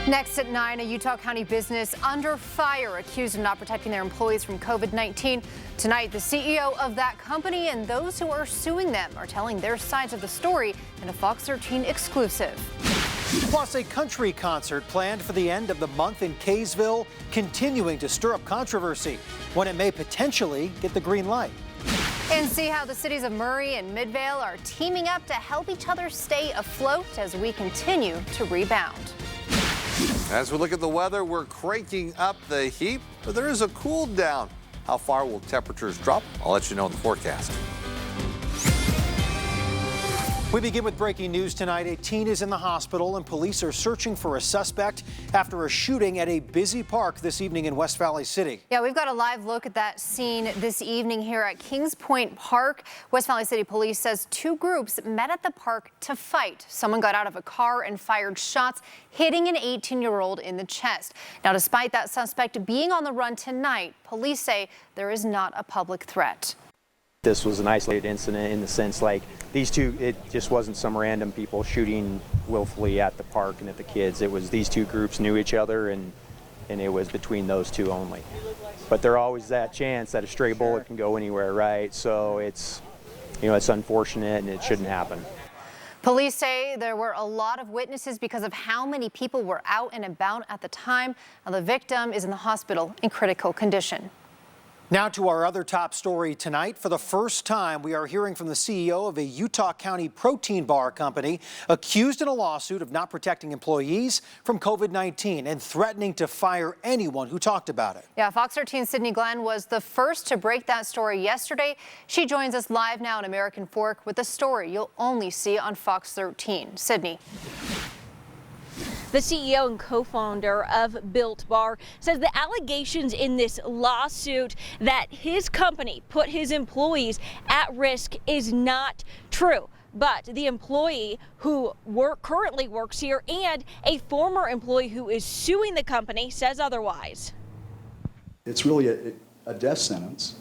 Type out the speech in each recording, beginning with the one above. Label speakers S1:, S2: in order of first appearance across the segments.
S1: Next at 9, a Utah County business under fire, accused of not protecting their employees from COVID-19. Tonight, the CEO of that company and those who are suing them are telling their sides of the story in a Fox 13 exclusive.
S2: Plus, a country concert planned for the end of the month in Kaysville, continuing to stir up controversy when it may potentially get the green light.
S1: And see how the cities of Murray and Midvale are teaming up to help each other stay afloat as we continue to rebound.
S3: As we look at the weather, we're cranking up the heat, but there is a cool down. How far will temperatures drop? I'll let you know in the forecast.
S2: We begin with breaking news tonight. A teen is in the hospital and police are searching for a suspect after a shooting at a busy park this evening in West Valley City.
S1: Yeah, we've got a live look at that scene this evening here at Kings Point Park. West Valley City Police says two groups met at the park to fight. Someone got out of a car and fired shots, hitting an 18-year-old in the chest. Now, despite that suspect being on the run tonight, police say there is not a public threat.
S4: This was an isolated incident in the sense like these two, it just wasn't some random people shooting willfully at the park and at the kids. It was these two groups knew each other and it was between those two only. But there's always that chance that a stray bullet can go anywhere, right? So it's, it's unfortunate and it shouldn't happen.
S1: Police say there were a lot of witnesses because of how many people were out and about at the time. Now, the victim is in the hospital in critical condition.
S2: Now to our other top story tonight. For the first time, we are hearing from the CEO of a Utah County protein bar company accused in a lawsuit of not protecting employees from COVID-19 and threatening to fire anyone who talked about it.
S1: Yeah, Fox 13's Sydney Glenn was the first to break that story yesterday. She joins us live now in American Fork with a story you'll only see on Fox 13. Sydney.
S5: The CEO and co-founder of Built Bar says the allegations in this lawsuit that his company put his employees at risk is not true. But the employee who currently works here and a former employee who is suing the company says otherwise.
S6: It's really a death sentence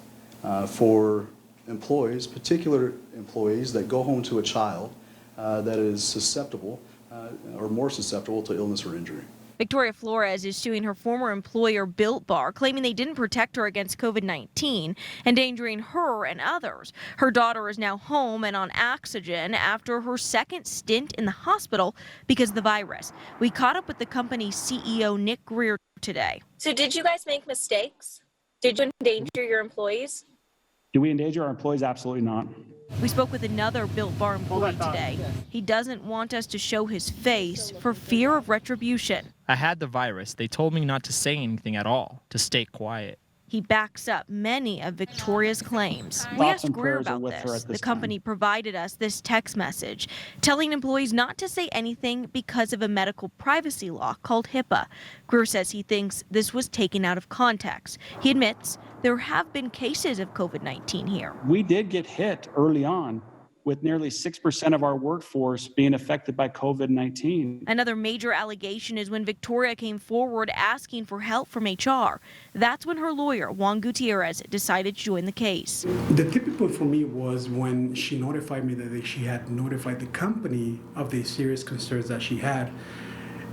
S6: for employees, particular employees that go home to a child that is susceptible or more susceptible to illness or injury.
S5: Victoria Flores is suing her former employer, Built Bar, claiming they didn't protect her against COVID-19, endangering her and others. Her daughter is now home and on oxygen after her second stint in the hospital because of the virus. We caught up with the company's CEO, Nick Greer, today.
S7: So did you guys make mistakes? Did you endanger your employees?
S8: Do we endanger our employees? Absolutely not.
S5: We spoke with another Built Bar employee today. He doesn't want us to show his face for fear of retribution.
S9: I had the virus. They told me not to say anything at all, to stay quiet.
S5: He backs up many of Victoria's claims. We asked Greer about this. The company provided us this text message telling employees not to say anything because of a medical privacy law called HIPAA. Greer says he thinks this was taken out of context. He admits there have been cases of COVID-19 here.
S8: We did get hit early on with nearly 6% of our workforce being affected by COVID-19.
S5: Another major allegation is when Victoria came forward asking for help from HR. That's when her lawyer, Juan Gutierrez, decided to join the case.
S10: The tipping point for me was when she notified me that she had notified the company of the serious concerns that she had.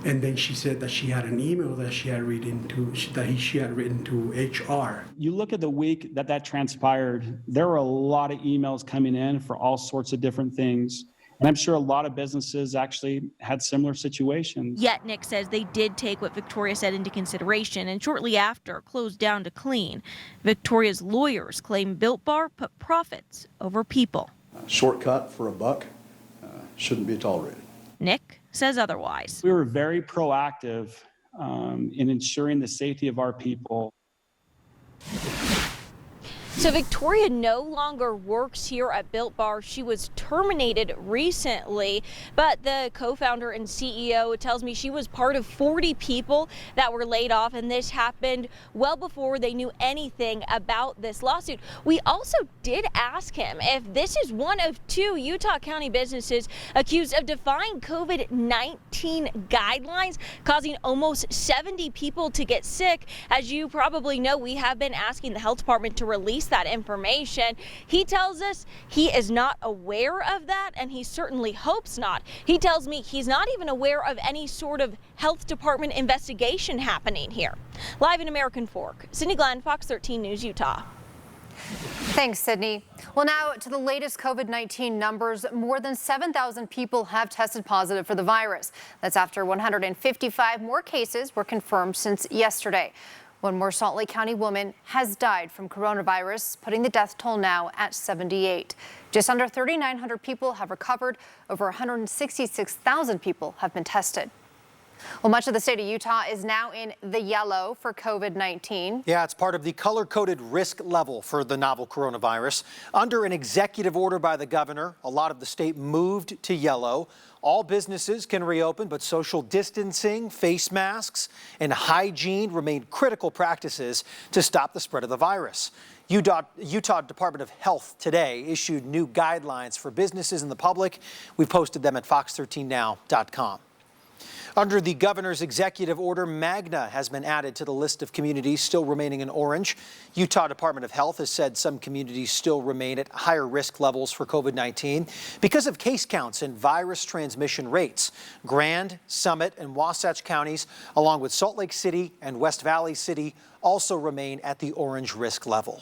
S10: And then she said that she had an email that she had written to HR.
S8: You look at the week that transpired, there were a lot of emails coming in for all sorts of different things. And I'm sure a lot of businesses actually had similar situations.
S5: Yet Nick says they did take what Victoria said into consideration and shortly after closed down to clean. Victoria's lawyers claim Built Bar put profits over people.
S6: Shortcut for a buck shouldn't be tolerated.
S5: Nick says otherwise.
S8: We were very proactive in ensuring the safety of our people.
S5: So Victoria no longer works here at Built Bar. She was terminated recently, but the co-founder and CEO tells me she was part of 40 people that were laid off, and this happened well before they knew anything about this lawsuit. We also did ask him if this is one of two Utah County businesses accused of defying COVID-19 guidelines, causing almost 70 people to get sick. As you probably know, we have been asking the health department to release that information. He tells us he is not aware of that, and he certainly hopes not. He tells me he's not even aware of any sort of health department investigation happening here. Live in American Fork, Sydney Glenn, Fox 13 News, Utah.
S1: Thanks, Sydney. Well, now to the latest COVID-19 numbers. More than 7,000 people have tested positive for the virus. That's after 155 more cases were confirmed since yesterday. One more Salt Lake County woman has died from coronavirus, putting the death toll now at 78. Just under 3,900 people have recovered. Over 166,000 people have been tested. Well, much of the state of Utah is now in the yellow for COVID-19.
S2: Yeah, it's part of the color-coded risk level for the novel coronavirus. Under an executive order by the governor, a lot of the state moved to yellow. All businesses can reopen, but social distancing, face masks, and hygiene remain critical practices to stop the spread of the virus. Utah Department of Health today issued new guidelines for businesses and the public. We've posted them at fox13now.com. Under the governor's executive order, Magna has been added to the list of communities still remaining in orange. Utah Department of Health has said some communities still remain at higher risk levels for COVID-19 because of case counts and virus transmission rates. Grand, Summit, and Wasatch counties, along with Salt Lake City and West Valley City, also remain at the orange risk level.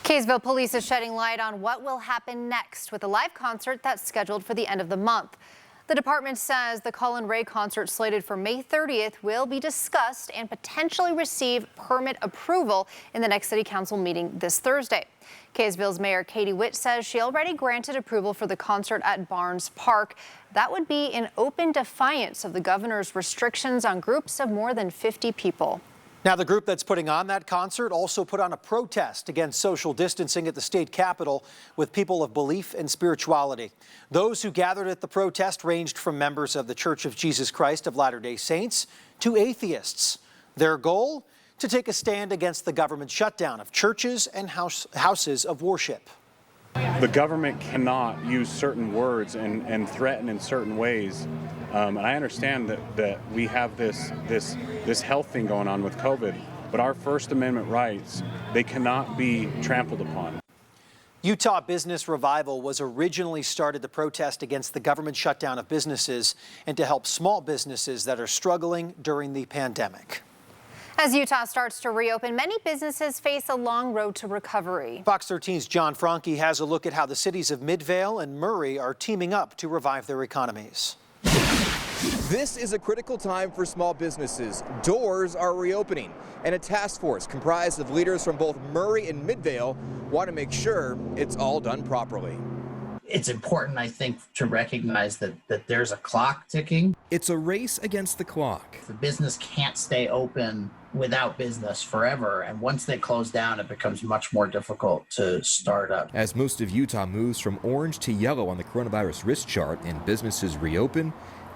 S1: Kaysville police is shedding light on what will happen next with a live concert that's scheduled for the end of the month. The department says the Colin Ray concert slated for May 30th will be discussed and potentially receive permit approval in the next city council meeting this Thursday. Kaysville's Mayor Katie Witt says she already granted approval for the concert at Barnes Park. That would be in open defiance of the governor's restrictions on groups of more than 50 people.
S2: Now, the group that's putting on that concert also put on a protest against social distancing at the state capitol with people of belief and spirituality. Those who gathered at the protest ranged from members of the Church of Jesus Christ of Latter-day Saints to atheists. Their goal? To take a stand against the government shutdown of churches and houses of worship.
S11: The government cannot use certain words and threaten in certain ways. And I understand that we have this health thing going on with COVID, but our First Amendment rights, they cannot be trampled upon.
S2: Utah Business Revival was originally started to protest against the government shutdown of businesses and to help small businesses that are struggling during the pandemic.
S1: As Utah starts to reopen, many businesses face a long road to recovery.
S2: Fox 13's John Franke has a look at how the cities of Midvale and Murray are teaming up to revive their economies.
S12: This is a critical time for small businesses. Doors are reopening, and a task force comprised of leaders from both Murray and Midvale want to make sure it's all done properly.
S13: It's important, I think, to recognize that there's a clock ticking.
S12: It's a race against the clock.
S13: The business can't stay open without business forever, and once they close down, it becomes much more difficult to start up.
S14: As most of Utah moves from orange to yellow on the coronavirus risk chart and businesses reopen,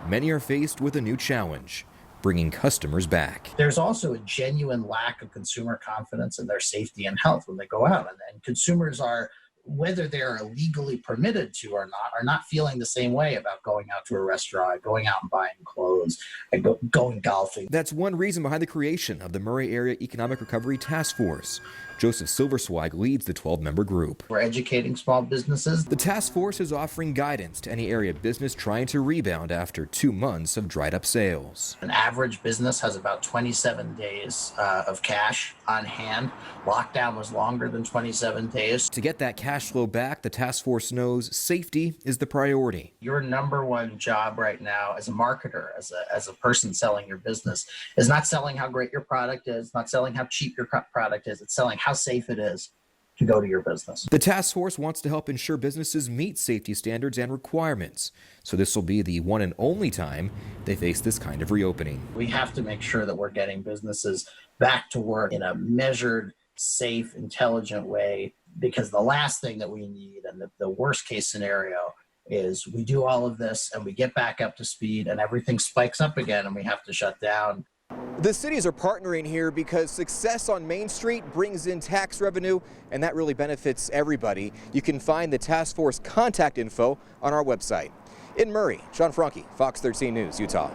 S14: many are faced with a new challenge: bringing customers back.
S13: There's also a genuine lack of consumer confidence in their safety and health when they go out, and consumers are, whether they're legally permitted to or not, are not feeling the same way about going out to a restaurant, going out and buying clothes, and going golfing.
S14: That's one reason behind the creation of the Murray Area Economic Recovery Task Force. Joseph Silversweig leads the 12-member group.
S13: We're educating small businesses.
S14: The task force is offering guidance to any area business trying to rebound after 2 months of dried up sales.
S13: An average business has about 27 days of cash on hand. Lockdown was longer than 27 days.
S14: To get that cash flow back, the task force knows safety is the priority.
S13: Your number one job right now as a marketer, as a person selling your business, is not selling how great your product is, not selling how cheap your product is. It's selling how safe it is to go to your business.
S14: The task force wants to help ensure businesses meet safety standards and requirements. So this will be the one and only time they face this kind of reopening.
S13: We have to make sure that we're getting businesses back to work in a measured, safe, intelligent way, because the last thing that we need, and the worst case scenario, is we do all of this and we get back up to speed and everything spikes up again and we have to shut down.
S12: The cities are partnering here because success on Main Street brings in tax revenue, and that really benefits everybody. You can find the task force contact info on our website. In Murray, John Franke, Fox 13 News, Utah.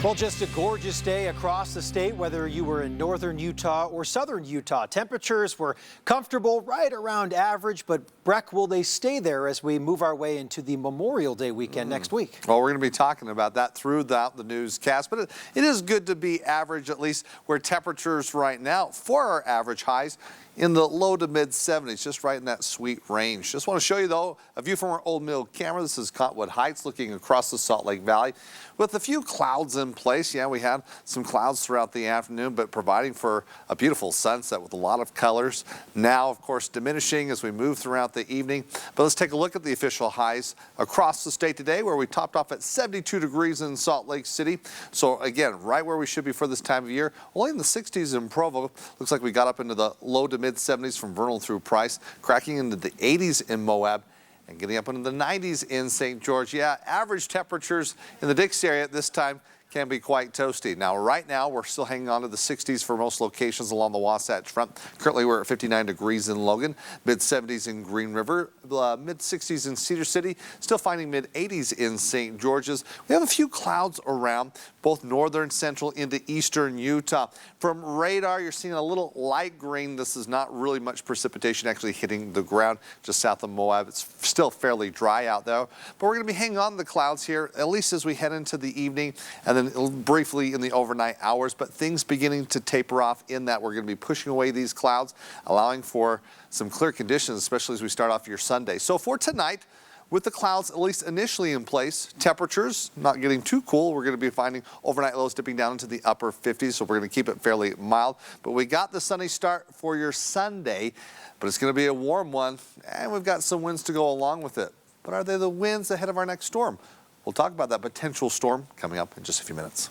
S2: Well, just a gorgeous day across the state, whether you were in northern Utah or southern Utah. Temperatures were comfortable, right around average, but Breck, will they stay there as we move our way into the Memorial Day weekend next week?
S3: Well, we're going to be talking about that throughout the newscast, but it is good to be average, at least where temperatures right now for our average highs in the low to mid 70s, just right in that sweet range. Just want to show you, though, a view from our Old Mill camera. This is Cottonwood Heights looking across the Salt Lake Valley with a few clouds in place. Yeah, we had some clouds throughout the afternoon, but providing for a beautiful sunset with a lot of colors. Now, of course, diminishing as we move throughout the evening. But let's take a look at the official highs across the state today, where we topped off at 72 degrees in Salt Lake City. So again, right where we should be for this time of year. Only in the 60s in Provo. Looks like we got up into the low to mid 70s from Vernal through Price, cracking into the 80s in Moab, and getting up into the 90s in St. George. Yeah, average temperatures in the Dix area at this time can be quite toasty. Now, right now, we're still hanging on to the 60s for most locations along the Wasatch Front. Currently, we're at 59 degrees in Logan, mid-70s in Green River, mid-60s in Cedar City, still finding mid-80s in St. George's. We have a few clouds around both northern, central, into eastern Utah. From radar, you're seeing a little light green. This is not really much precipitation actually hitting the ground just south of Moab. It's still fairly dry out there, but we're going to be hanging on to the clouds here, at least as we head into the evening, and then briefly in the overnight hours, but things beginning to taper off in that we're going to be pushing away these clouds, allowing for some clear conditions, especially as we start off your Sunday. So for tonight, with the clouds at least initially in place, temperatures not getting too cool. We're going to be finding overnight lows dipping down into the upper 50s, so we're going to keep it fairly mild. But we got the sunny start for your Sunday, but it's going to be a warm one, and we've got some winds to go along with it. But are they the winds ahead of our next storm? We'll talk about that potential storm coming up in just a few minutes.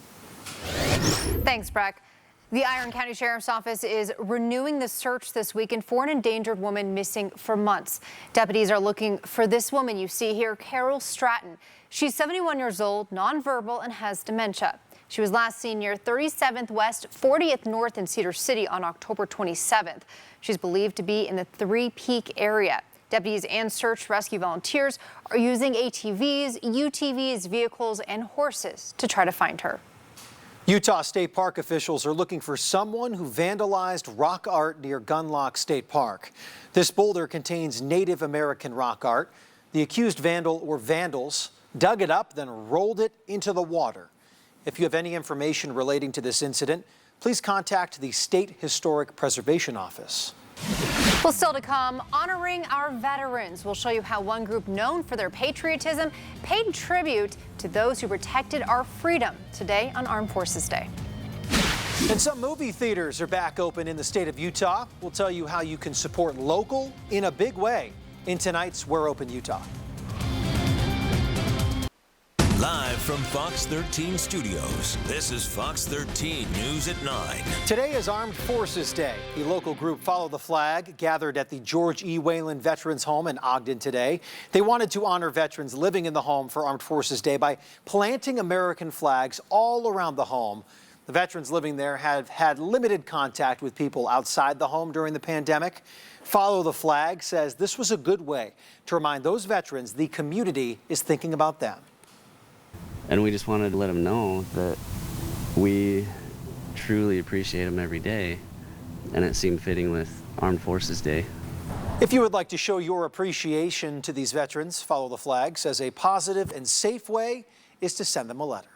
S1: Thanks, Breck. The Iron County Sheriff's Office is renewing the search this weekend for an endangered woman missing for months. Deputies are looking for this woman you see here, Carol Stratton. She's 71 years old, nonverbal, and has dementia. She was last seen near 37th West, 40th North in Cedar City on October 27th. She's believed to be in the Three Peak area. Deputies and search rescue volunteers are using ATVs, UTVs, vehicles, and horses to try to find her.
S2: Utah State Park officials are looking for someone who vandalized rock art near Gunlock State Park. This boulder contains Native American rock art. The accused vandal or vandals dug it up, then rolled it into the water. If you have any information relating to this incident, please contact the State Historic Preservation Office.
S1: Well, still to come, honoring our veterans. We'll show you how one group known for their patriotism paid tribute to those who protected our freedom today on Armed Forces Day.
S2: And some movie theaters are back open in the state of Utah. We'll tell you how you can support local in a big way in tonight's We're Open Utah.
S15: Live from Fox 13 Studios, this is Fox 13 News at 9.
S2: Today is Armed Forces Day. The local group Follow the Flag gathered at the George E. Whalen Veterans Home in Ogden today. They wanted to honor veterans living in the home for Armed Forces Day by planting American flags all around the home. The veterans living there have had limited contact with people outside the home during the pandemic. Follow the Flag says this was a good way to remind those veterans the community is thinking about them.
S16: And we just wanted to let them know that we truly appreciate them every day, and it seemed fitting with Armed Forces Day.
S2: If you would like to show your appreciation to these veterans, Follow the Flag says a positive and safe way is to send them a letter.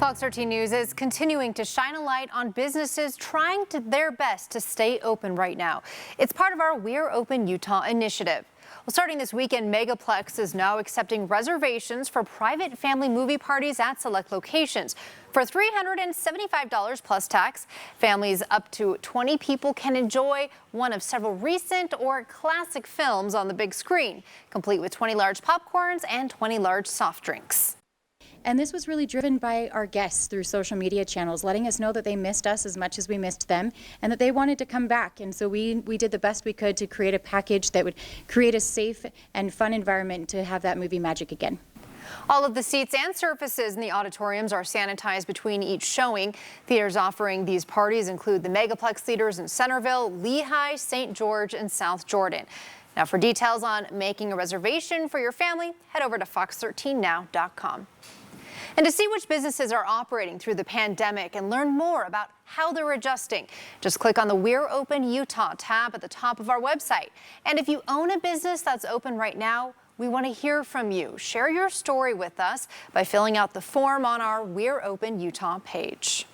S1: Fox 13 News is continuing to shine a light on businesses trying their best to stay open right now. It's part of our We're Open Utah initiative. Well, starting this weekend, Megaplex is now accepting reservations for private family movie parties at select locations. For $375 plus tax, families up to 20 people can enjoy one of several recent or classic films on the big screen, complete with 20 large popcorns and 20 large soft drinks.
S17: And this was really driven by our guests through social media channels, letting us know that they missed us as much as we missed them and that they wanted to come back. And so we did the best we could to create a package that would create a safe and fun environment to have that movie magic again.
S1: All of the seats and surfaces in the auditoriums are sanitized between each showing. Theaters offering these parties include the Megaplex theaters in Centerville, Lehigh, St. George, and South Jordan. Now, for details on making a reservation for your family, head over to fox13now.com. And to see which businesses are operating through the pandemic and learn more about how they're adjusting, just click on the We're Open Utah tab at the top of our website. And if you own a business that's open right now, we want to hear from you. Share your story with us by filling out the form on our We're Open Utah page.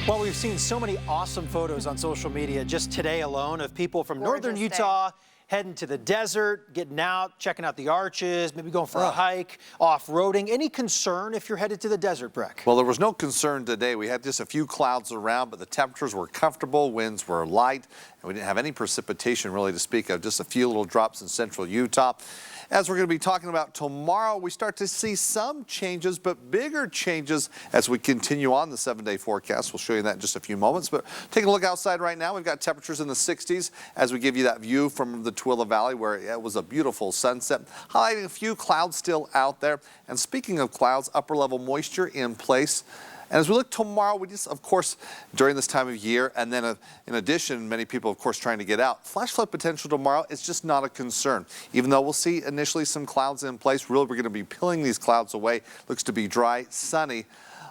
S2: Well, we've seen so many awesome photos on social media just today alone of people from northern Utah heading to the desert, getting out, checking out the arches, maybe going for a hike, off-roading. Any concern if you're headed to the desert, Breck?
S3: Well, there was no concern today. We had just a few clouds around, but the temperatures were comfortable, winds were light, and we didn't have any precipitation really to speak of, just a few little drops in central Utah. As we're going to be talking about tomorrow, we start to see some changes, but bigger changes as we continue on the 7-day forecast. We'll show you that in just a few moments. But taking a look outside right now, we've got temperatures in the 60s as we give you that view from the Tooele Valley where it was a beautiful sunset, highlighting a few clouds still out there. And speaking of clouds, upper level moisture in place. And as we look tomorrow, we just, of course, during this time of year, and then in addition, many people, of course, trying to get out. Flash flood potential tomorrow is just not a concern. Even though we'll see initially some clouds in place, really we're going to be peeling these clouds away. Looks to be dry, sunny,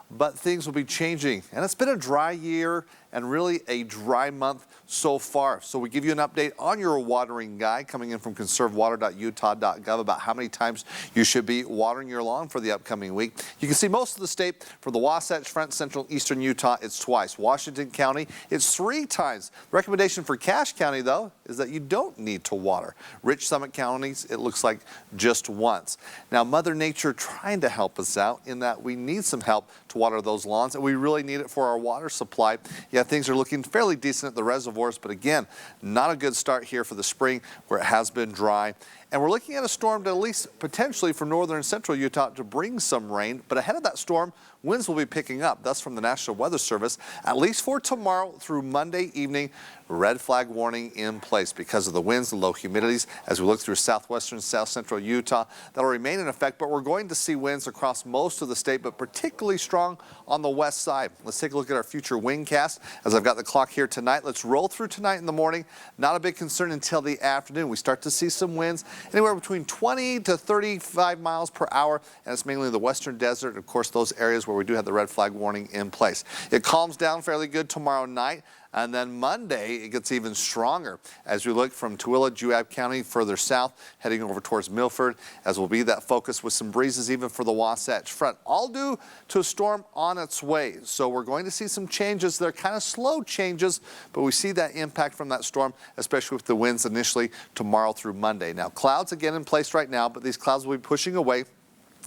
S3: but things will be changing. And it's been a dry year and really a dry month so far. So we give you an update on your watering guide coming in from conservewater.utah.gov about how many times you should be watering your lawn for the upcoming week. You can see most of the state for the Wasatch Front, central eastern Utah, it's twice. Washington County, it's 3 times. The recommendation for Cache County, though, is that you don't need to water. Rich Summit counties, it looks like just once. Now, Mother Nature trying to help us out in that we need some help to water those lawns, and we really need it for our water supply. Yeah, things are looking fairly decent at the reservoirs, but again, not a good start here for the spring where it has been dry. And we're looking at a storm to at least potentially for northern and central Utah to bring some rain. But ahead of that storm, winds will be picking up. That's from the National Weather Service, at least for tomorrow through Monday evening. Red flag warning in place because of the winds and low humidities as we look through southwestern, south central Utah. That'll remain in effect, but we're going to see winds across most of the state, but particularly strong on the west side. Let's take a look at our future wind cast as I've got the clock here tonight. Let's roll through tonight in the morning. Not a big concern until the afternoon. We start to see some winds anywhere between 20 to 35 miles per hour, and it's mainly the western desert, and of course those areas where we do have the red flag warning in place. It calms down fairly good tomorrow night. And then Monday, it gets even stronger as we look from Tooele, Juab County, further south, heading over towards Milford, as will be that focus with some breezes even for the Wasatch Front, all due to a storm on its way. So we're going to see some changes. They're kind of slow changes, but we see that impact from that storm, especially with the winds initially tomorrow through Monday. Now, clouds again in place right now, but these clouds will be pushing away.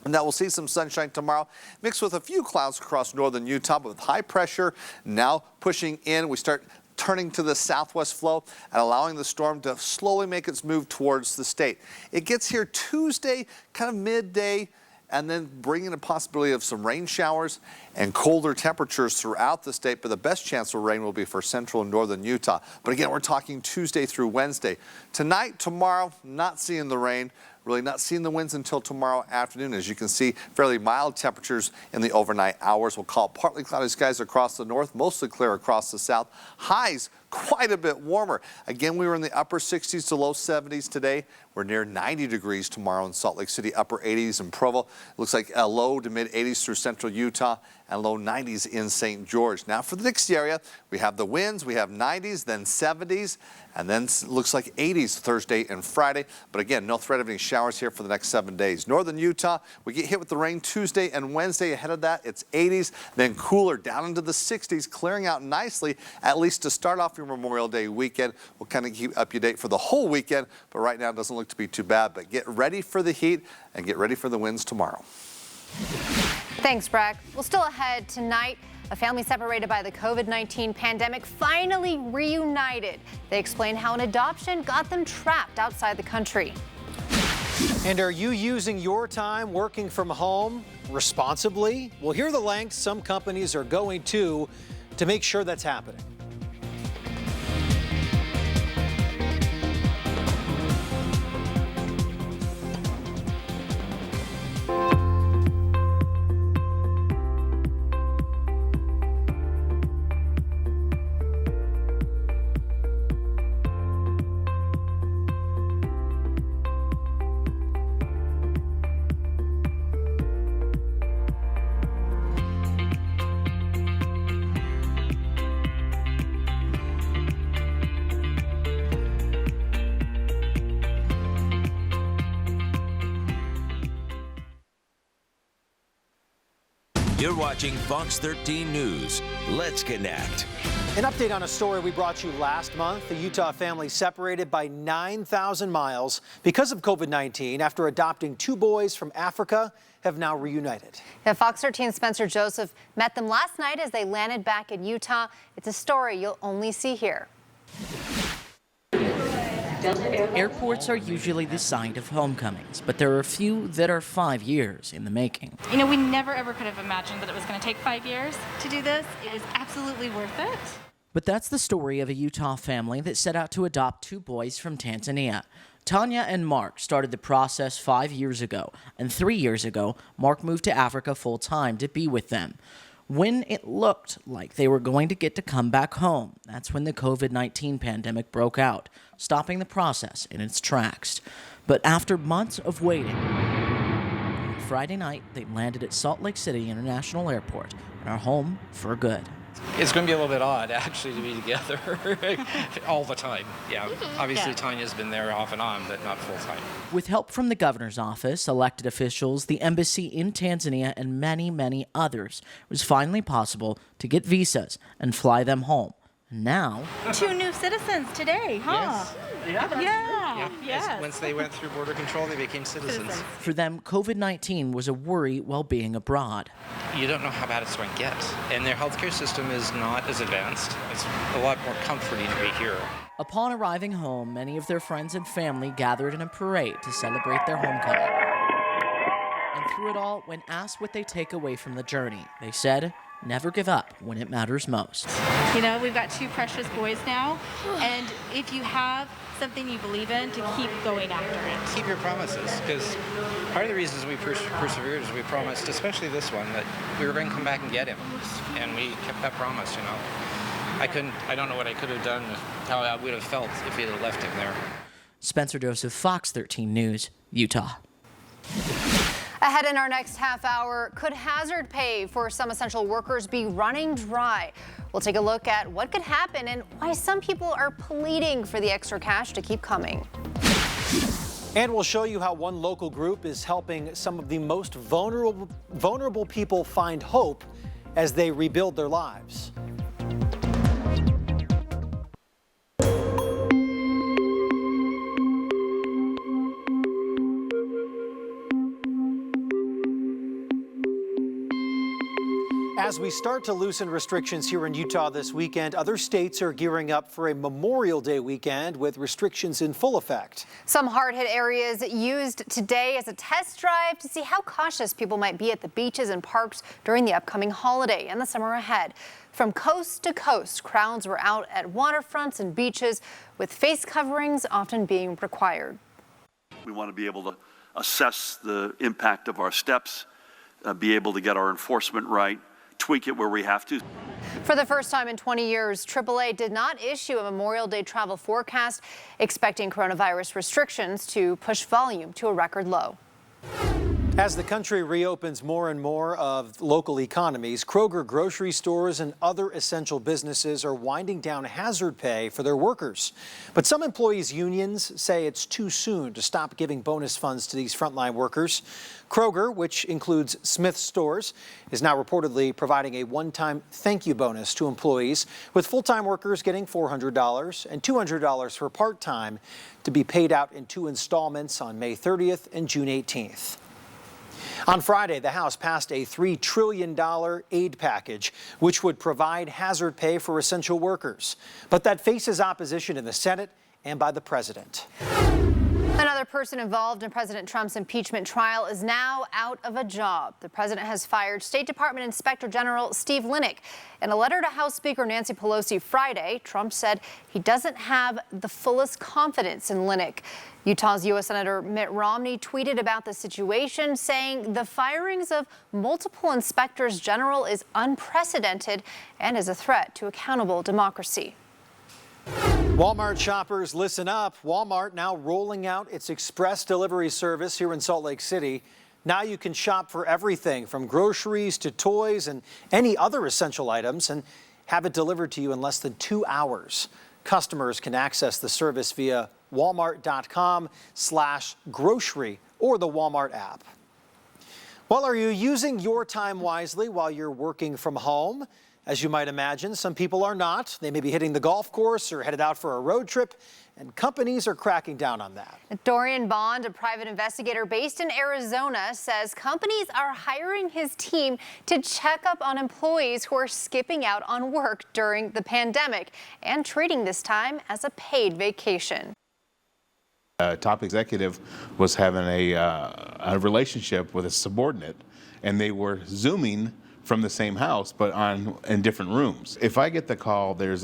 S3: And now we'll see some sunshine tomorrow, mixed with a few clouds across northern Utah, but with high pressure now pushing in. We start turning to the southwest flow and allowing the storm to slowly make its move towards the state. It gets here Tuesday, kind of midday, and then bringing a possibility of some rain showers and colder temperatures throughout the state, but the best chance of rain will be for central and northern Utah. But again, we're talking Tuesday through Wednesday. Tonight, tomorrow, not seeing the rain. Really not seeing the winds until tomorrow afternoon. As you can see, fairly mild temperatures in the overnight hours. We'll call partly cloudy skies across the north, mostly clear across the south. Highs quite a bit warmer. Again, we were in the upper 60s to low 70s today. We're near 90 degrees tomorrow in Salt Lake City, upper 80s in Provo. It looks like low to mid 80s through central Utah and low 90s in St. George. Now for the Dixie area, we have the winds, we have 90s, then 70s, and then it looks like 80s Thursday and Friday. But again, no threat of any showers here for the next 7 days. Northern Utah, we get hit with the rain Tuesday and Wednesday. Ahead of that, it's 80s, then cooler down into the 60s, clearing out nicely, at least to start off your Memorial Day weekend. We'll kind of keep up to date for the whole weekend, but right now it doesn't look to be too bad. But get ready for the heat and get ready for the winds tomorrow.
S1: Thanks, Breck. Well, still ahead tonight, a family separated by the COVID-19 pandemic finally reunited. They explain how an adoption got them trapped outside the country.
S2: And are you using your time working from home responsibly? Well, here are the lengths some companies are going to make sure that's happening.
S15: You're watching Fox 13 News. Let's connect.
S2: An update on a story we brought you last month. The Utah family separated by 9,000 miles because of COVID-19 after adopting 2 boys from Africa have now reunited.
S1: Yeah, Fox 13's Spencer Joseph met them last night as they landed back in Utah. It's a story you'll only see here.
S18: Airports are usually the site of homecomings, but there are a few that are 5 years in the making.
S19: You know, we never ever could have imagined that it was going to take 5 years to do this. It was absolutely worth it.
S18: But that's the story of a Utah family that set out to adopt 2 boys from Tanzania. Tanya and Mark started the process 5 years ago, and 3 years ago, Mark moved to Africa full-time to be with them. When it looked like they were going to get to come back home, that's when the COVID-19 pandemic broke out, stopping the process in its tracks. But after months of waiting, on Friday night, they landed at Salt Lake City International Airport and are home for good.
S20: It's going to be a little bit odd, actually, to be together all the time. Yeah, obviously Tanya's been there off and on, but not full time.
S18: With help from the governor's office, elected officials, the embassy in Tanzania, and many, many others, it was finally possible to get visas and fly them home. Now,
S19: 2 new citizens today, huh?
S20: Yes. Once they went through border control, they became citizens.
S18: For them, COVID-19 was a worry while being abroad.
S20: You don't know how bad it's going to get, and their healthcare system is not as advanced. It's a lot more comforting to be here.
S18: Upon arriving home, many of their friends and family gathered in a parade to celebrate their homecoming. And through it all, when asked what they take away from the journey, they said, never give up when it matters most.
S19: You know, we've got 2 precious boys now, and if you have something you believe in, to keep going after it.
S20: Keep your promises, because part of the reasons we persevered is we promised, especially this one, that we were going to come back and get him, and we kept that promise, you know. I don't know what I could have done, how I would have felt if we had left him there.
S18: Spencer Joseph, Fox 13 News, Utah.
S1: Ahead in our next half hour, could hazard pay for some essential workers be running dry? We'll take a look at what could happen and why some people are pleading for the extra cash to keep coming.
S2: And we'll show you how one local group is helping some of the most vulnerable people find hope as they rebuild their lives. As we start to loosen restrictions here in Utah this weekend, other states are gearing up for a Memorial Day weekend with restrictions in full effect.
S1: Some hard-hit areas used today as a test drive to see how cautious people might be at the beaches and parks during the upcoming holiday and the summer ahead. From coast to coast, crowds were out at waterfronts and beaches, with face coverings often being required.
S21: We want to be able to assess the impact of our steps, be able to get our enforcement right, tweak it where we have to.
S1: For the first time in 20 years, AAA did not issue a Memorial Day travel forecast, expecting coronavirus restrictions to push volume to a record low.
S2: As the country reopens more and more of local economies, Kroger grocery stores and other essential businesses are winding down hazard pay for their workers. But some employees' unions say it's too soon to stop giving bonus funds to these frontline workers. Kroger, which includes Smith's stores, is now reportedly providing a one-time thank you bonus to employees, with full-time workers getting $400 and $200 for part-time, to be paid out in 2 installments on May 30th and June 18th. On Friday, the House passed a $3 trillion aid package, which would provide hazard pay for essential workers. But that faces opposition in the Senate and by the president.
S1: Another person involved in President Trump's impeachment trial is now out of a job. The president has fired State Department Inspector General Steve Linick. In a letter to House Speaker Nancy Pelosi Friday, Trump said he doesn't have the fullest confidence in Linick. Utah's U.S. Senator Mitt Romney tweeted about the situation, saying the firings of multiple inspectors general is unprecedented and is a threat to accountable democracy.
S2: Walmart shoppers, listen up. Walmart now rolling out its express delivery service here in Salt Lake City. Now you can shop for everything from groceries to toys and any other essential items and have it delivered to you in less than 2 hours. Customers can access the service via walmart.com/grocery or the Walmart app. Well, are you using your time wisely while you're working from home? As you might imagine, some people are not. They may be hitting the golf course or headed out for a road trip, and companies are cracking down on that.
S1: Dorian Bond, a private investigator based in Arizona, says companies are hiring his team to check up on employees who are skipping out on work during the pandemic and treating this time as a paid vacation.
S4: A top executive was having a relationship with a subordinate, and they were Zooming from the same house, but in different rooms. If I get the call, they're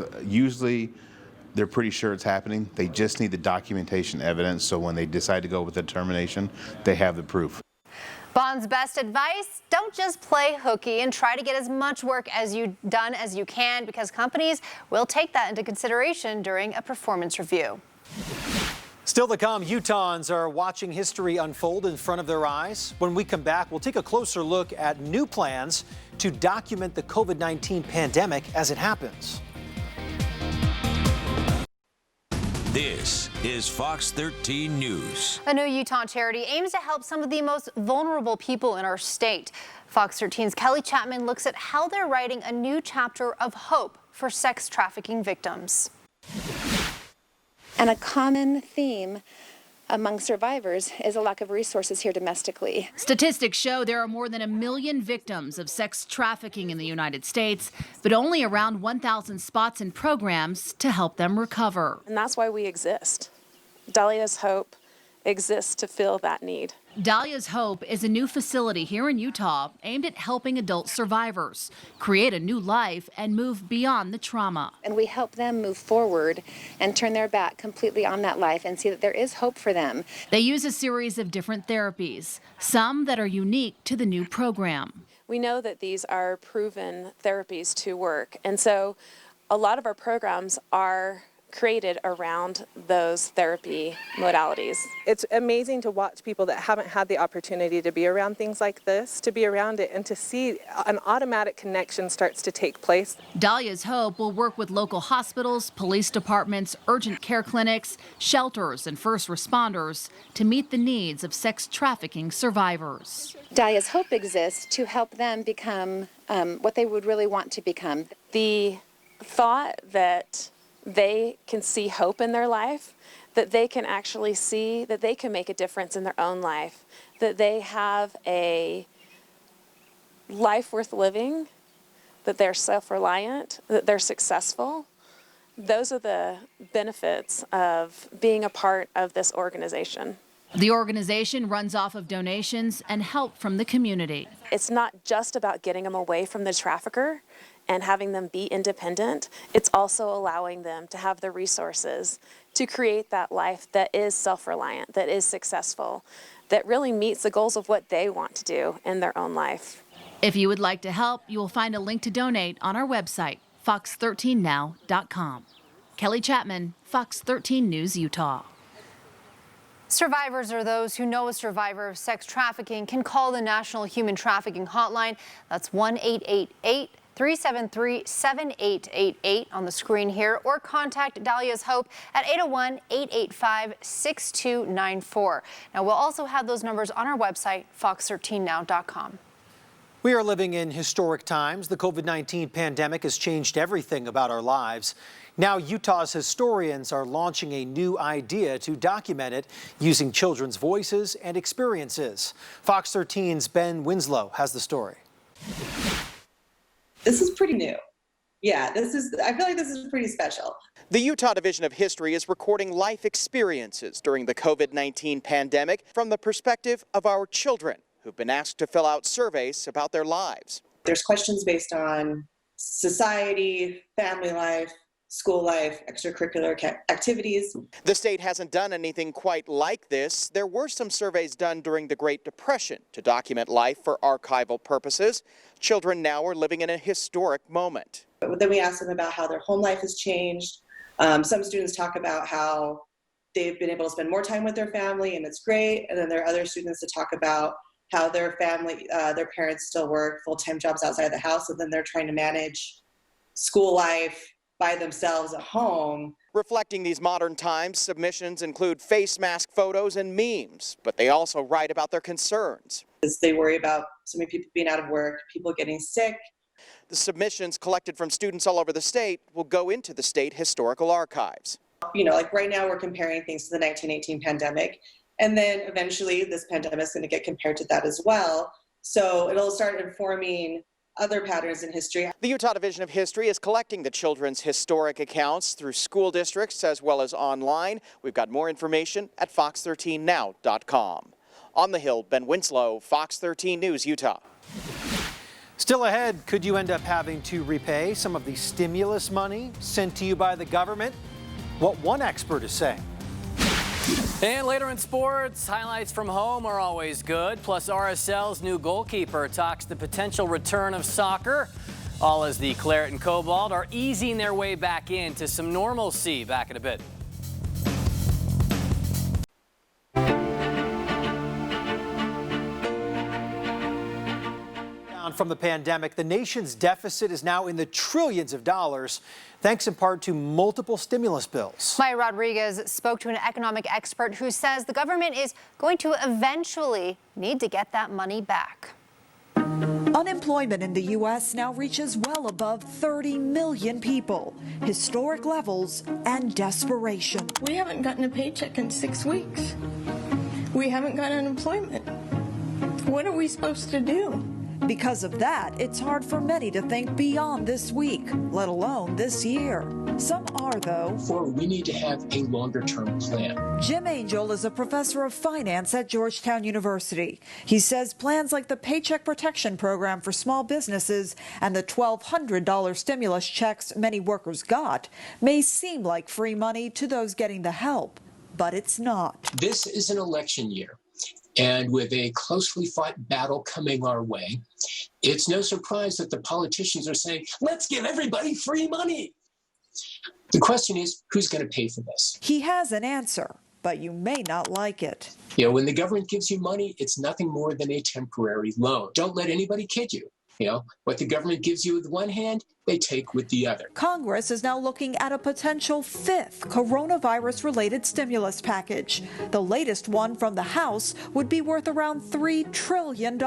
S4: pretty sure it's happening. They just need the documentation evidence, so when they decide to go with the termination, they have the proof.
S1: Bond's best advice, don't just play hooky and try to get as much work done as you can, because companies will take that into consideration during a performance review.
S2: Still to come, Utahns are watching history unfold in front of their eyes. When we come back, we'll take a closer look at new plans to document the COVID-19 pandemic as it happens.
S15: This is Fox 13 News.
S1: A new Utah charity aims to help some of the most vulnerable people in our state. Fox 13's Kelly Chapman looks at how they're writing a new chapter of hope for sex trafficking victims.
S22: And a common theme among survivors is a lack of resources here domestically.
S23: Statistics show there are more than 1 million victims of sex trafficking in the United States, but only around 1,000 spots and programs to help them recover.
S24: And that's why we exist. Dahlia's Hope exists to fill that need.
S23: Dahlia's Hope is a new facility here in Utah aimed at helping adult survivors create a new life and move beyond the trauma.
S22: And we help them move forward and turn their back completely on that life and see that there is hope for them.
S23: They use a series of different therapies, some that are unique to the new program.
S24: We know that these are proven therapies to work, and so a lot of our programs are created around those therapy modalities.
S25: It's amazing to watch people that haven't had the opportunity to be around things like this, to be around it and to see an automatic connection starts to take place.
S23: Dahlia's Hope will work with local hospitals, police departments, urgent care clinics, shelters, and first responders to meet the needs of sex trafficking survivors.
S22: Dahlia's Hope exists to help them become what they would really want to become.
S24: The thought that they can see hope in their life, that they can actually see that they can make a difference in their own life, that they have a life worth living, that they're self-reliant, that they're successful. Those are the benefits of being a part of this organization.
S23: The organization runs off of donations and help from the community.
S24: It's not just about getting them away from the trafficker and having them be independent. It's also allowing them to have the resources to create that life that is self-reliant, that is successful, that really meets the goals of what they want to do in their own life.
S23: If you would like to help, you will find a link to donate on our website, fox13now.com. Kelly Chapman, Fox 13 News, Utah.
S1: Survivors, or those who know a survivor of sex trafficking, can call the National Human Trafficking Hotline. That's 1-888-373-7888 on the screen here, or contact Dahlia's Hope at 801-885-6294. Now, we'll also have those numbers on our website, fox13now.com.
S2: We are living in historic times. The COVID-19 pandemic has changed everything about our lives. Now, Utah's historians are launching a new idea to document it using children's voices and experiences. Fox 13's Ben Winslow has the story.
S26: This is pretty new. Yeah, I feel like this is pretty special.
S27: The Utah Division of History is recording life experiences during the COVID-19 pandemic from the perspective of our children who've been asked to fill out surveys about their lives.
S26: There's questions based on society, family life, school life, extracurricular activities.
S27: The state hasn't done anything quite like this. There were some surveys done during the Great Depression to document life for archival purposes. Children now are living in a historic moment.
S26: But then we ask them about how their home life has changed. Some students talk about how they've been able to spend more time with their family, and it's great. And then there are other students that talk about how their family, their parents still work full-time jobs outside the house, and then they're trying to manage school life by themselves at home.
S27: Reflecting these modern times, submissions include face mask photos and memes, but they also write about their concerns.
S26: They worry about so many people being out of work, people getting sick.
S27: The submissions collected from students all over the state will go into the state historical archives.
S26: You know, like right now we're comparing things to the 1918 pandemic, and then eventually this pandemic is going to get compared to that as well. So it'll start informing other patterns in history.
S27: The Utah Division of History is collecting the children's historic accounts through school districts as well as online. We've got more information at fox13now.com. On the Hill, Ben Winslow, Fox 13 News, Utah.
S2: Still ahead, could you end up having to repay some of the stimulus money sent to you by the government? What one expert is saying.
S5: And later in sports, highlights from home are always good. Plus, RSL's new goalkeeper talks the potential return of soccer. All as the Claret and Cobalt are easing their way back into some normalcy. Back in a bit.
S2: From the pandemic, the nation's deficit is now in the trillions of dollars, thanks in part to multiple stimulus bills.
S1: Maya Rodriguez spoke to an economic expert who says the government is going to eventually need to get that money back.
S6: Unemployment in the U.S. now reaches well above 30 million people, historic levels and desperation.
S7: We haven't gotten a paycheck in 6 weeks. We haven't got unemployment. What are we supposed to do?
S6: Because of that, it's hard for many to think beyond this week, let alone this year. Some are, though.
S8: We need to have a longer-term plan.
S6: Jim Angel is a professor of finance at Georgetown University. He says plans like the Paycheck Protection Program for small businesses and the $1,200 stimulus checks many workers got may seem like free money to those getting the help, but it's not.
S8: This is an election year. And with a closely fought battle coming our way, it's no surprise that the politicians are saying, let's give everybody free money. The question is, who's going to pay for this?
S6: He has an answer, but you may not like it.
S8: You know, when the government gives you money, it's nothing more than a temporary loan. Don't let anybody kid you. You know, what the government gives you with one hand, they take with the other.
S6: Congress is now looking at a potential fifth coronavirus-related stimulus package. The latest one from the House would be worth around $3 trillion,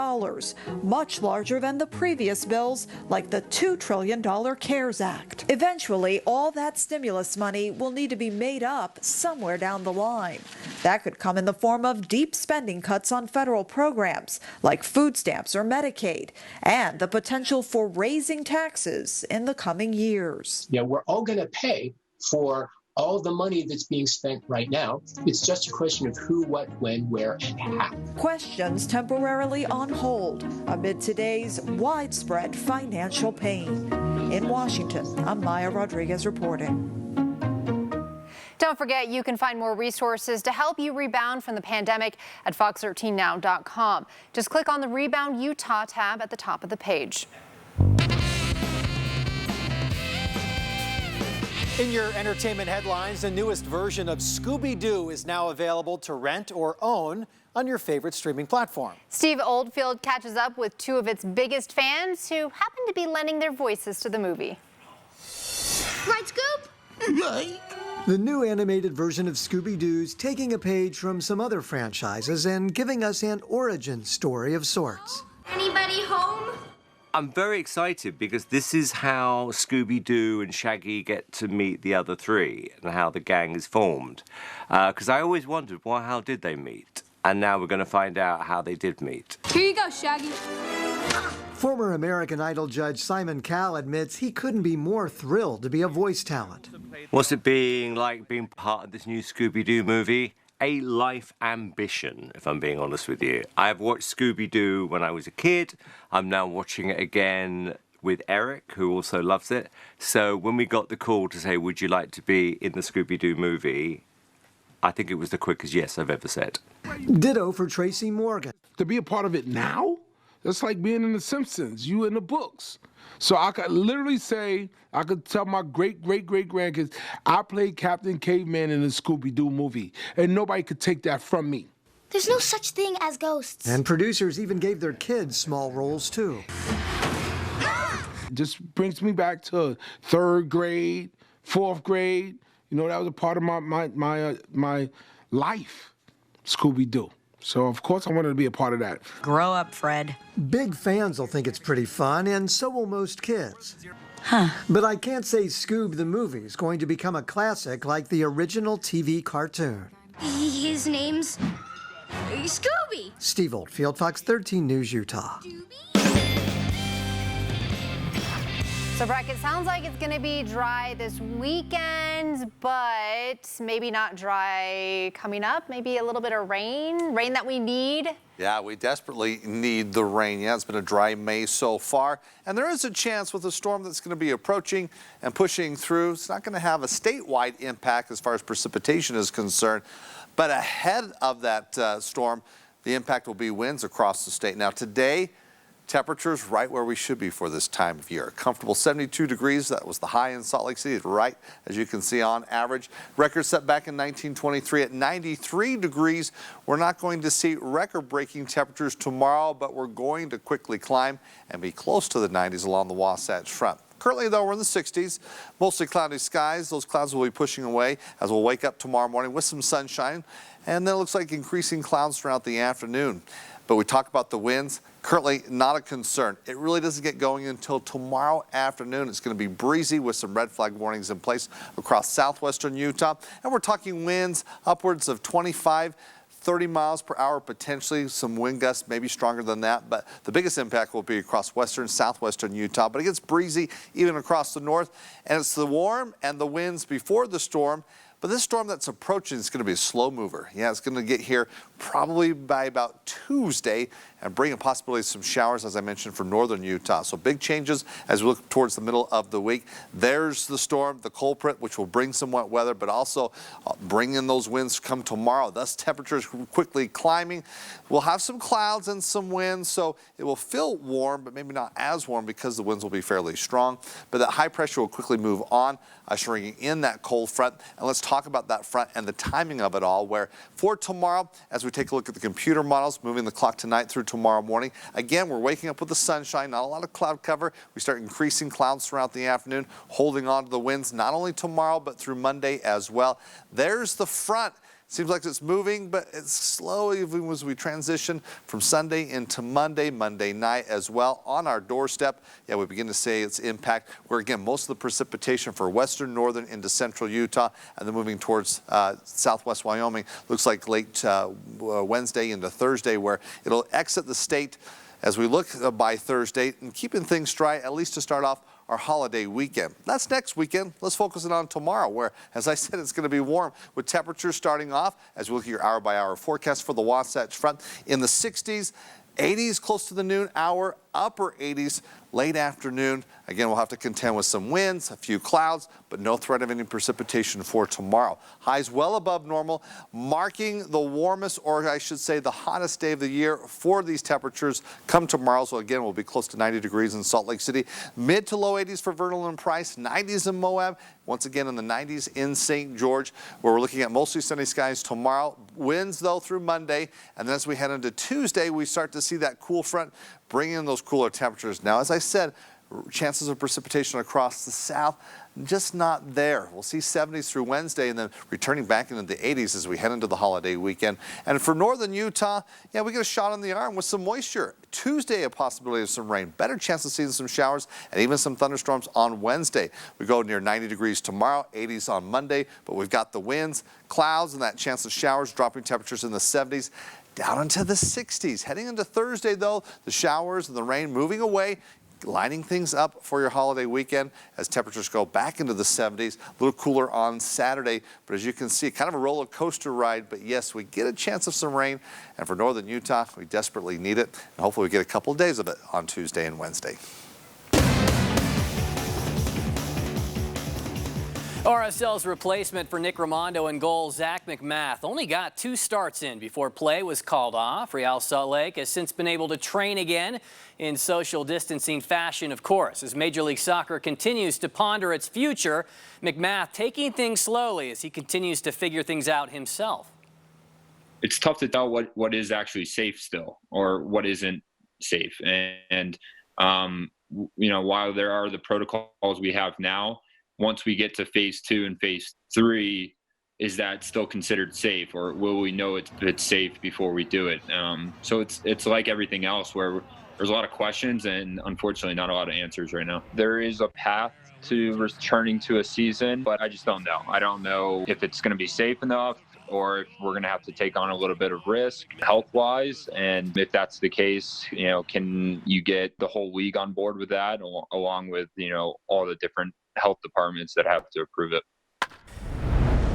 S6: much larger than the previous bills, like the $2 trillion CARES Act. Eventually, all that stimulus money will need to be made up somewhere down the line. That could come in the form of deep spending cuts on federal programs, like food stamps or Medicaid, and the potential for raising taxes in the coming years.
S8: Yeah, we're all going to pay for all the money that's being spent right now. It's just a question of who, what, when, where, and how.
S6: Questions temporarily on hold amid today's widespread financial pain. In Washington, I'm Maya Rodriguez reporting.
S1: Don't forget, you can find more resources to help you rebound from the pandemic at fox13now.com. Just click on the Rebound Utah tab at the top of the page.
S2: In your entertainment headlines, the newest version of Scooby-Doo is now available to rent or own on your favorite streaming platform. Steve
S1: Oldfield catches up with two of its biggest fans who happen to be lending their voices to the movie.
S9: Right, Scoop?
S10: The new animated version of Scooby-Doo's taking a page from some other franchises and giving us an origin story of sorts.
S9: Anybody home?
S11: I'm very excited because this is how Scooby-Doo and Shaggy get to meet the other three and how the gang is formed. Because I always wondered, well, how did they meet? And now we're going to find out how they did meet.
S9: Here you go, Shaggy.
S10: Former American Idol judge Simon Cowell admits he couldn't be more thrilled to be a voice talent.
S11: What's it being like being part of this new Scooby-Doo movie? A life ambition, if I'm being honest with you. I've watched Scooby-Doo when I was a kid. I'm now watching it again with Eric, who also loves it. So when we got the call to say, would you like to be in the Scooby-Doo movie, I think it was the quickest yes I've ever said.
S10: Ditto for Tracy Morgan.
S28: To be a part of it now, it's like being in The Simpsons, you in the books. So I could literally say, I could tell my great-great-great-grandkids, I played Captain Caveman in the Scooby-Doo movie, and nobody could take that from me.
S9: There's no such thing as ghosts.
S10: And producers even gave their kids small roles, too.
S28: It just brings me back to 3rd grade, 4th grade. You know, that was a part of my life, Scooby-Doo. So, of course, I wanted to be a part of that.
S3: Grow up, Fred.
S10: Big fans will think it's pretty fun, and so will most kids. Huh. But I can't say Scoob the movie is going to become a classic like the original TV cartoon.
S9: His name's Scooby.
S10: Steve Oldfield, Fox 13 News, Utah.
S1: So, Breck, it sounds like it's going to be dry this weekend, but maybe not dry coming up. Maybe a little bit of rain that we need.
S12: Yeah, we desperately need the rain. Yeah, it's been a dry May so far. And there is a chance with a storm that's going to be approaching and pushing through. It's not going to have a statewide impact as far as precipitation is concerned. But ahead of that storm, the impact will be winds across the state. Now, today, temperatures right where we should be for this time of year. Comfortable 72 degrees. That was the high in Salt Lake City, right as you can see on average. Record set back in 1923 at 93 degrees. We're not going to see record-breaking temperatures tomorrow, but we're going to quickly climb and be close to the 90s along the Wasatch Front. Currently, though, we're in the 60s, mostly cloudy skies. Those clouds will be pushing away as we'll wake up tomorrow morning with some sunshine. And then it looks like increasing clouds throughout the afternoon. But we talk about the winds. Currently, not a concern. It really doesn't get going until tomorrow afternoon. It's going to be breezy with some red flag warnings in place across southwestern Utah. And we're talking winds upwards of 25, 30 miles per hour, potentially some wind gusts, maybe stronger than that. But the biggest impact will be across western, southwestern Utah. But it gets breezy even across the north. And it's the warm and the winds before the storm. But this storm that's approaching is going to be a slow mover. Yeah, it's going to get here probably by about Tuesday and bring a possibility of some showers, as I mentioned, for northern Utah. So big changes as we look towards the middle of the week. There's the storm, the culprit, which will bring some wet weather, but also bring in those winds come tomorrow. Thus, temperatures quickly climbing. We'll have some clouds and some winds, so it will feel warm, but maybe not as warm because the winds will be fairly strong. But that high pressure will quickly move on, ushering in that cold front. And let's talk about that front and the timing of it all, where for tomorrow, as we take a look at the computer models, moving the clock tonight through tomorrow morning, again, we're waking up with the sunshine, not a lot of cloud cover. We start increasing clouds throughout the afternoon, holding on to the winds, not only tomorrow, but through Monday as well. There's the front. Seems like it's moving, but it's slow even as we transition from Sunday into Monday night as well. On our doorstep, yeah, we begin to see its impact, where again, most of the precipitation for western, northern into central Utah, and then moving towards southwest Wyoming, looks like late Wednesday into Thursday, where it'll exit the state as we look by Thursday, and keeping things dry, at least to start off our holiday weekend. That's next weekend. Let's focus it on tomorrow, where, as I said, it's going to be warm with temperatures starting off as we look at your hour-by-hour forecast for the Wasatch Front in the 60s. 80s close to the noon hour, upper 80s late afternoon. Again, we'll have to contend with some winds, a few clouds, but no threat of any precipitation for tomorrow. Highs well above normal, marking the warmest, or I should say the hottest day of the year for these temperatures come tomorrow. So again, we'll be close to 90 degrees in Salt Lake City. Mid to low 80s for Vernal and Price, 90s in Moab, once again in the 90s in St. George, where we're looking at mostly sunny skies tomorrow. Winds, though, through Monday. And then as we head into Tuesday, we start to see that cool front bring in those cooler temperatures. Now, as I said, chances of precipitation across the south, just not there. We'll see 70s through Wednesday and then returning back into the 80s as we head into the holiday weekend. And for northern Utah, yeah, we get a shot in the arm with some moisture. Tuesday, a possibility of some rain. Better chance of seeing some showers and even some thunderstorms on Wednesday. We go near 90 degrees tomorrow, 80s on Monday, but we've got the winds, clouds, and that chance of showers, dropping temperatures in the 70s. Down into the 60s. Heading into Thursday, though, the showers and the rain moving away, lining things up for your holiday weekend as temperatures go back into the 70s. A little cooler on Saturday, but as you can see, kind of a roller coaster ride. But yes, we get a chance of some rain, and for northern Utah, we desperately need it. And hopefully we get a couple of days of it on Tuesday and Wednesday.
S5: RSL's replacement for Nick Raimondo in goal, Zach McMath, only got 2 starts in before play was called off. Real Salt Lake has since been able to train again in social distancing fashion, of course, as Major League Soccer continues to ponder its future. McMath taking things slowly as he continues to figure things out himself.
S13: It's tough to tell what is actually safe still or what isn't safe. And you know, while there are the protocols we have now, once we get to phase 2 and phase 3, is that still considered safe, or will we know it's safe before we do it? So it's like everything else, where there's a lot of questions and unfortunately not a lot of answers right now.
S3: There is a path to returning to a season, but I just don't know. I don't know if it's going to be safe enough, or if we're going to have to take on a little bit of risk health-wise. And if that's the case, can you get the whole league on board with that, along with, all the different health departments that have to approve it?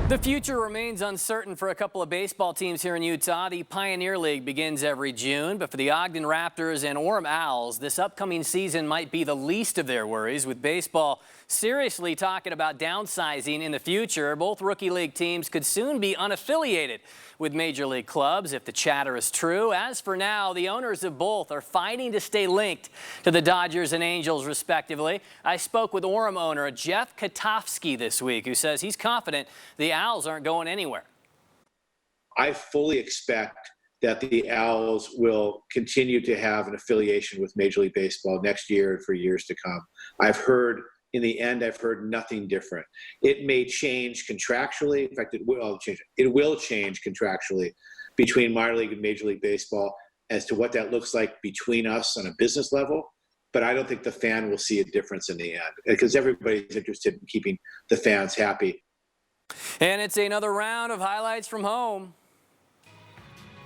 S5: The future remains uncertain for a couple of baseball teams here in Utah. The Pioneer League begins every June, but for the Ogden Raptors and Orem Owls, this upcoming season might be the least of their worries, with baseball seriously talking about downsizing in the future. Both rookie league teams could soon be unaffiliated with major league clubs if the chatter is true. As for now, the owners of both are fighting to stay linked to the Dodgers and Angels, respectively. I spoke with Orem owner Jeff Katofsky this week, who says he's confident the Owls aren't going anywhere.
S14: I fully expect that the Owls will continue to have an affiliation with Major League Baseball next year and for years to come. In the end, I've heard nothing different. It may change contractually. In fact, it will change. It will change contractually between minor league and Major League Baseball as to what that looks like between us on a business level. But I don't think the fan will see a difference in the end, because everybody's interested in keeping the fans happy.
S5: And it's another round of highlights from home.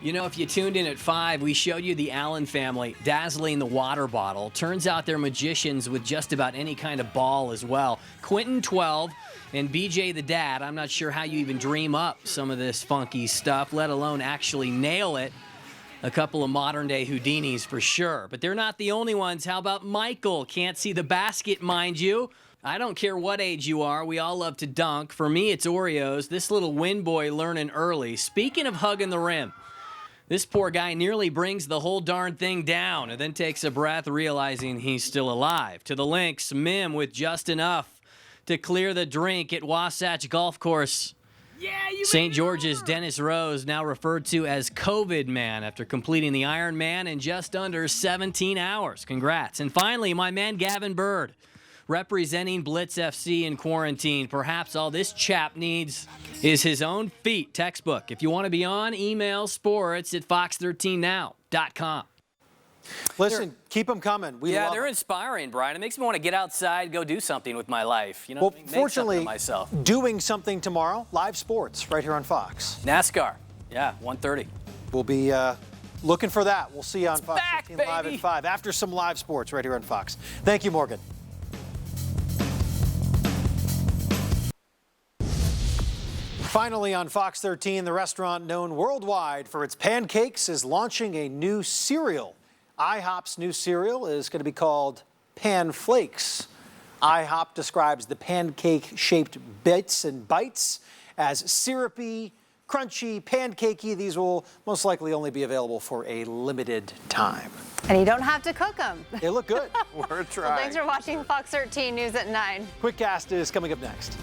S5: If you tuned in at 5, we showed you the Allen family dazzling the water bottle. Turns out they're magicians with just about any kind of ball as well. Quentin, 12, and BJ, the dad. I'm not sure how you even dream up some of this funky stuff, let alone actually nail it. A couple of modern-day Houdinis for sure. But they're not the only ones. How about Michael? Can't see the basket, mind you. I don't care what age you are. We all love to dunk. For me, it's Oreos. This little win boy learning early. Speaking of hugging the rim, this poor guy nearly brings the whole darn thing down and then takes a breath, realizing he's still alive. To the Lynx, Mim with just enough to clear the drink at Wasatch Golf Course. St. George's Dennis Rose, now referred to as COVID Man, after completing the Ironman in just under 17 hours. Congrats. And finally, my man Gavin Bird, representing Blitz FC in quarantine. Perhaps all this chap needs is his own feet textbook. If you want to be on, email sports@fox13now.com.
S2: Listen, keep them coming.
S5: They're inspiring, Brian. It makes me want to get outside, go do something with my life.
S2: Fortunately,
S5: make myself.
S2: Doing something tomorrow, live sports right here on Fox.
S5: NASCAR, 1:30.
S2: We'll be looking for that. We'll see you on Fox
S5: back,
S2: 15 Live at 5 after some live sports right here on Fox. Thank you, Morgan. Finally on Fox 13, the restaurant known worldwide for its pancakes is launching a new cereal. IHOP's new cereal is going to be called Pan Flakes. IHOP describes the pancake-shaped bits and bites as syrupy, crunchy, pancakey. These will most likely only be available for a limited time.
S1: And you don't have to cook them.
S2: They look good.
S12: We're trying.
S1: Well, thanks for watching Fox 13 News at 9.
S2: Quickcast is coming up next.